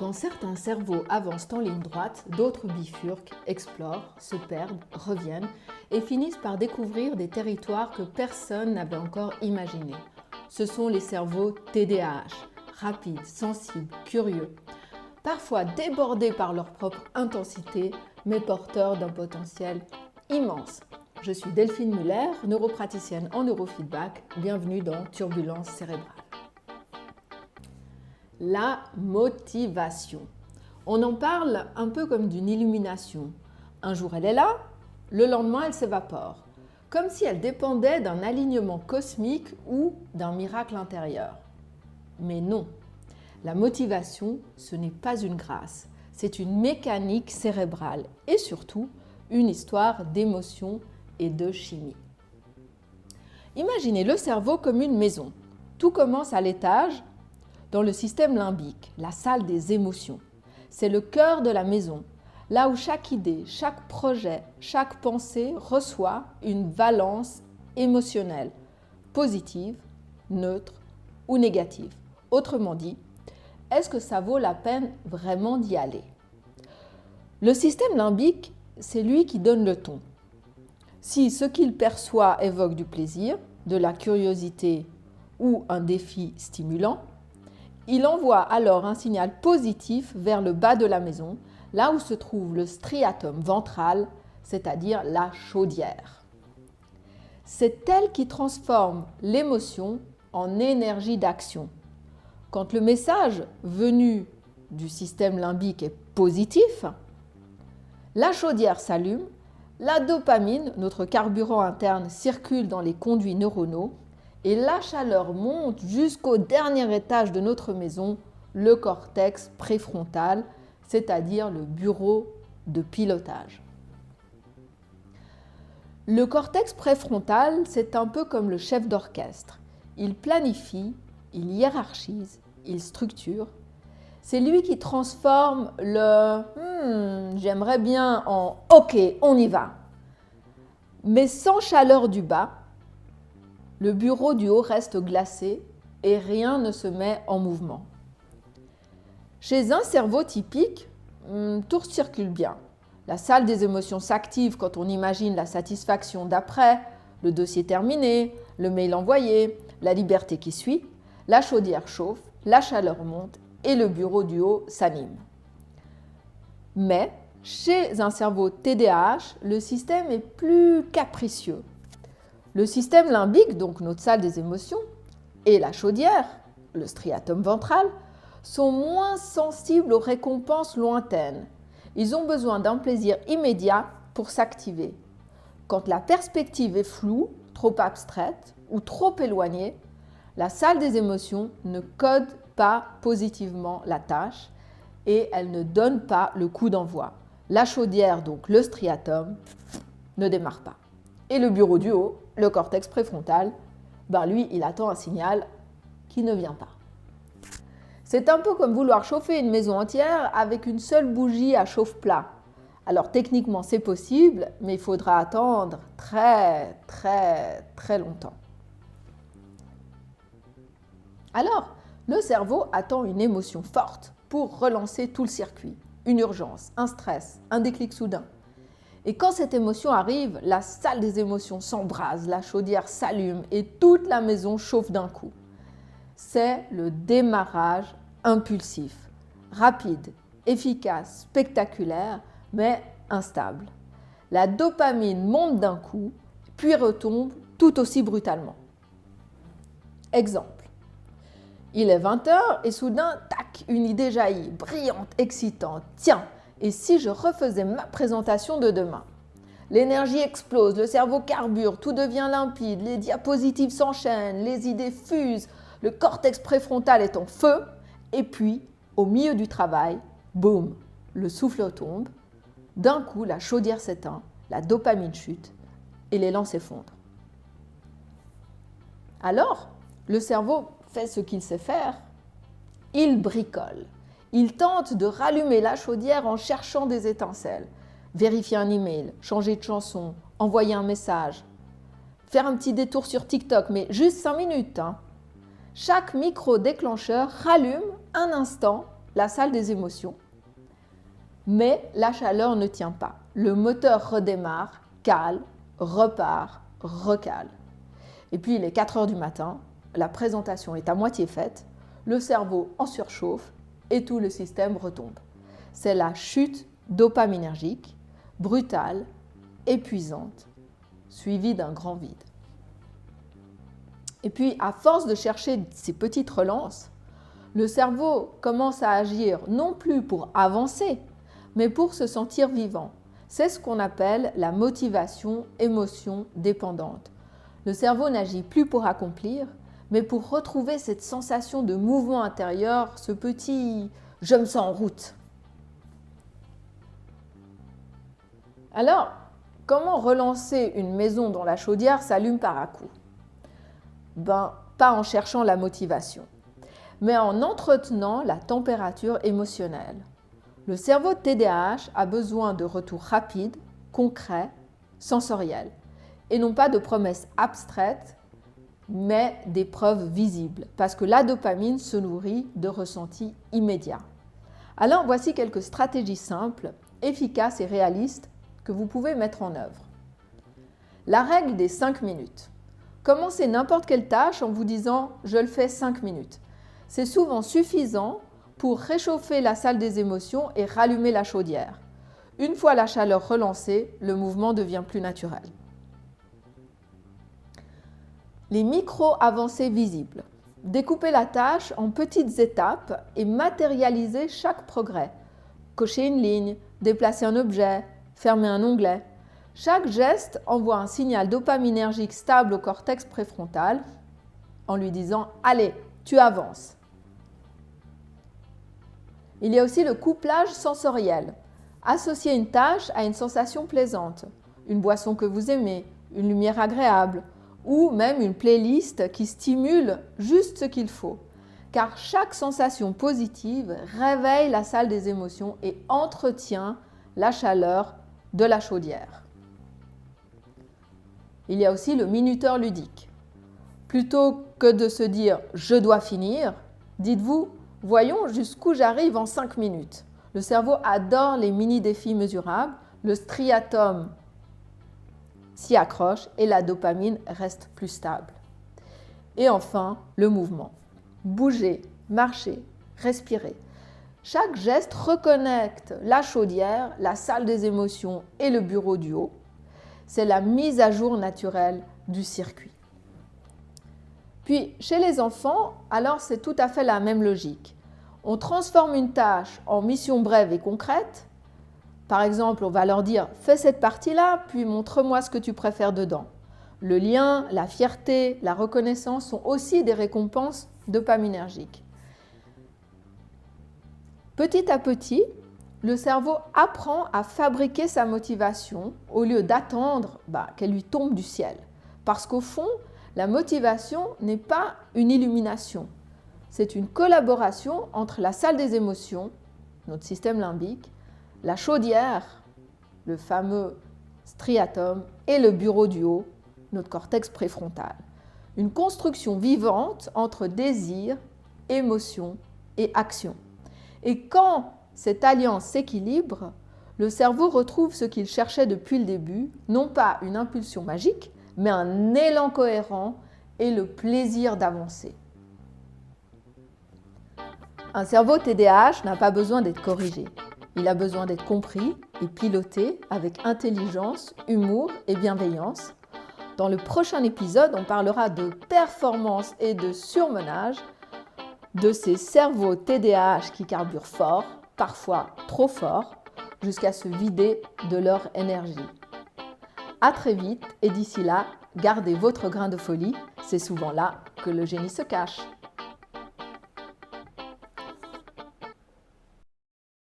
Quand certains cerveaux avancent en ligne droite, d'autres bifurquent, explorent, se perdent, reviennent et finissent par découvrir des territoires que personne n'avait encore imaginés. Ce sont les cerveaux TDAH, rapides, sensibles, curieux, parfois débordés par leur propre intensité, mais porteurs d'un potentiel immense. Je suis Delphine Muller, neuropraticienne en neurofeedback. Bienvenue dans Turbulence cérébrale. La motivation. On en parle un peu comme d'une illumination. Un jour elle est là, le lendemain elle s'évapore, comme si elle dépendait d'un alignement cosmique ou d'un miracle intérieur. Mais non, la motivation, ce n'est pas une grâce, c'est une mécanique cérébrale et surtout une histoire d'émotions et de chimie. Imaginez le cerveau comme une maison. Tout commence à l'étage, dans le système limbique, la salle des émotions. C'est le cœur de la maison, là où chaque idée, chaque projet, chaque pensée reçoit une valence émotionnelle, positive, neutre ou négative. Autrement dit, est-ce que ça vaut la peine vraiment d'y aller? Le système limbique, c'est lui qui donne le ton. Si ce qu'il perçoit évoque du plaisir, de la curiosité ou un défi stimulant, il envoie alors un signal positif vers le bas de la maison, là où se trouve le striatum ventral, c'est-à-dire la chaudière. C'est elle qui transforme l'émotion en énergie d'action. Quand le message venu du système limbique est positif, la chaudière s'allume, la dopamine, notre carburant interne, circule dans les conduits neuronaux et la chaleur monte jusqu'au dernier étage de notre maison, le cortex préfrontal, c'est-à-dire le bureau de pilotage. Le cortex préfrontal, c'est un peu comme le chef d'orchestre. Il planifie, il hiérarchise, il structure. C'est lui qui transforme le « j'aimerais bien » en « ok, on y va ». Mais sans chaleur du bas, le bureau du haut reste glacé et rien ne se met en mouvement. Chez un cerveau typique, tout circule bien. La salle des émotions s'active quand on imagine la satisfaction d'après, le dossier terminé, le mail envoyé, la liberté qui suit, la chaudière chauffe, la chaleur monte et le bureau du haut s'anime. Mais chez un cerveau TDAH, le système est plus capricieux. Le système limbique, donc notre salle des émotions, et la chaudière, le striatum ventral, sont moins sensibles aux récompenses lointaines. Ils ont besoin d'un plaisir immédiat pour s'activer. Quand la perspective est floue, trop abstraite ou trop éloignée, la salle des émotions ne code pas positivement la tâche et elle ne donne pas le coup d'envoi. La chaudière, donc le striatum, ne démarre pas. Et le bureau du haut, le cortex préfrontal, lui, il attend un signal qui ne vient pas. C'est un peu comme vouloir chauffer une maison entière avec une seule bougie à chauffe-plat. Alors techniquement c'est possible, mais il faudra attendre très longtemps. Alors, le cerveau attend une émotion forte pour relancer tout le circuit. Une urgence, un stress, un déclic soudain. Et quand cette émotion arrive, la salle des émotions s'embrase, la chaudière s'allume et toute la maison chauffe d'un coup. C'est le démarrage impulsif, rapide, efficace, spectaculaire, mais instable. La dopamine monte d'un coup, puis retombe tout aussi brutalement. Exemple. Il est 20h et soudain, tac, une idée jaillit, brillante, excitante. Tiens, et si je refaisais ma présentation de demain? L'énergie explose, le cerveau carbure, tout devient limpide, les diapositives s'enchaînent, les idées fusent, le cortex préfrontal est en feu, et puis, au milieu du travail, boum, le souffle tombe, d'un coup la chaudière s'éteint, la dopamine chute et l'élan s'effondre. Alors, le cerveau fait ce qu'il sait faire, il bricole. Il tente de rallumer la chaudière en cherchant des étincelles. Vérifier un email, changer de chanson, envoyer un message, faire un petit détour sur TikTok, mais juste 5 minutes. Chaque micro-déclencheur rallume un instant la salle des émotions. Mais la chaleur ne tient pas. Le moteur redémarre, cale, repart, recale. Et puis il est 4 heures du matin, la présentation est à moitié faite, le cerveau en surchauffe et tout le système retombe. C'est la chute dopaminergique, brutale, épuisante, suivie d'un grand vide. Et puis, à force de chercher ces petites relances, le cerveau commence à agir non plus pour avancer, mais pour se sentir vivant. C'est ce qu'on appelle la motivation émotion dépendante. Le cerveau n'agit plus pour accomplir, mais pour retrouver cette sensation de mouvement intérieur, ce petit « je me sens en route ». Alors, comment relancer une maison dont la chaudière s'allume par à-coups ? Pas en cherchant la motivation, mais en entretenant la température émotionnelle. Le cerveau de TDAH a besoin de retours rapides, concrets, sensoriels, et non pas de promesses abstraites, mais des preuves visibles, parce que la dopamine se nourrit de ressentis immédiats. Alors voici quelques stratégies simples, efficaces et réalistes que vous pouvez mettre en œuvre. La règle des 5 minutes. Commencez n'importe quelle tâche en vous disant « je le fais 5 minutes ». C'est souvent suffisant pour réchauffer la salle des émotions et rallumer la chaudière. Une fois la chaleur relancée, le mouvement devient plus naturel. Les micro-avancées visibles. Découpez la tâche en petites étapes et matérialisez chaque progrès. Cochez une ligne, déplacer un objet, fermer un onglet. Chaque geste envoie un signal dopaminergique stable au cortex préfrontal en lui disant « Allez, tu avances ». Il y a aussi le couplage sensoriel. Associez une tâche à une sensation plaisante, une boisson que vous aimez, une lumière agréable ou même une playlist qui stimule juste ce qu'il faut. Car chaque sensation positive réveille la salle des émotions et entretient la chaleur de la chaudière. Il y a aussi le minuteur ludique. Plutôt que de se dire « je dois finir », dites-vous « voyons jusqu'où j'arrive en 5 minutes ». Le cerveau adore les mini-défis mesurables, le striatum s'y accroche et la dopamine reste plus stable. Et enfin, le mouvement. Bouger, marcher, respirer. Chaque geste reconnecte la chaudière, la salle des émotions et le bureau du haut. C'est la mise à jour naturelle du circuit. Puis, chez les enfants, alors c'est tout à fait la même logique. On transforme une tâche en mission brève et concrète. Par exemple, on va leur dire « fais cette partie-là, puis montre-moi ce que tu préfères dedans ». Le lien, la fierté, la reconnaissance sont aussi des récompenses dopaminergiques. Petit à petit, le cerveau apprend à fabriquer sa motivation au lieu d'attendre qu'elle lui tombe du ciel. Parce qu'au fond, la motivation n'est pas une illumination. C'est une collaboration entre la salle des émotions, notre système limbique, la chaudière, le fameux striatum, et le bureau du haut, notre cortex préfrontal. Une construction vivante entre désir, émotion et action. Et quand cette alliance s'équilibre, le cerveau retrouve ce qu'il cherchait depuis le début, non pas une impulsion magique, mais un élan cohérent et le plaisir d'avancer. Un cerveau TDAH n'a pas besoin d'être corrigé. Il a besoin d'être compris et piloté avec intelligence, humour et bienveillance. Dans le prochain épisode, on parlera de performance et de surmenage, de ces cerveaux TDAH qui carburent fort, parfois trop fort, jusqu'à se vider de leur énergie. À très vite et d'ici là, gardez votre grain de folie, c'est souvent là que le génie se cache.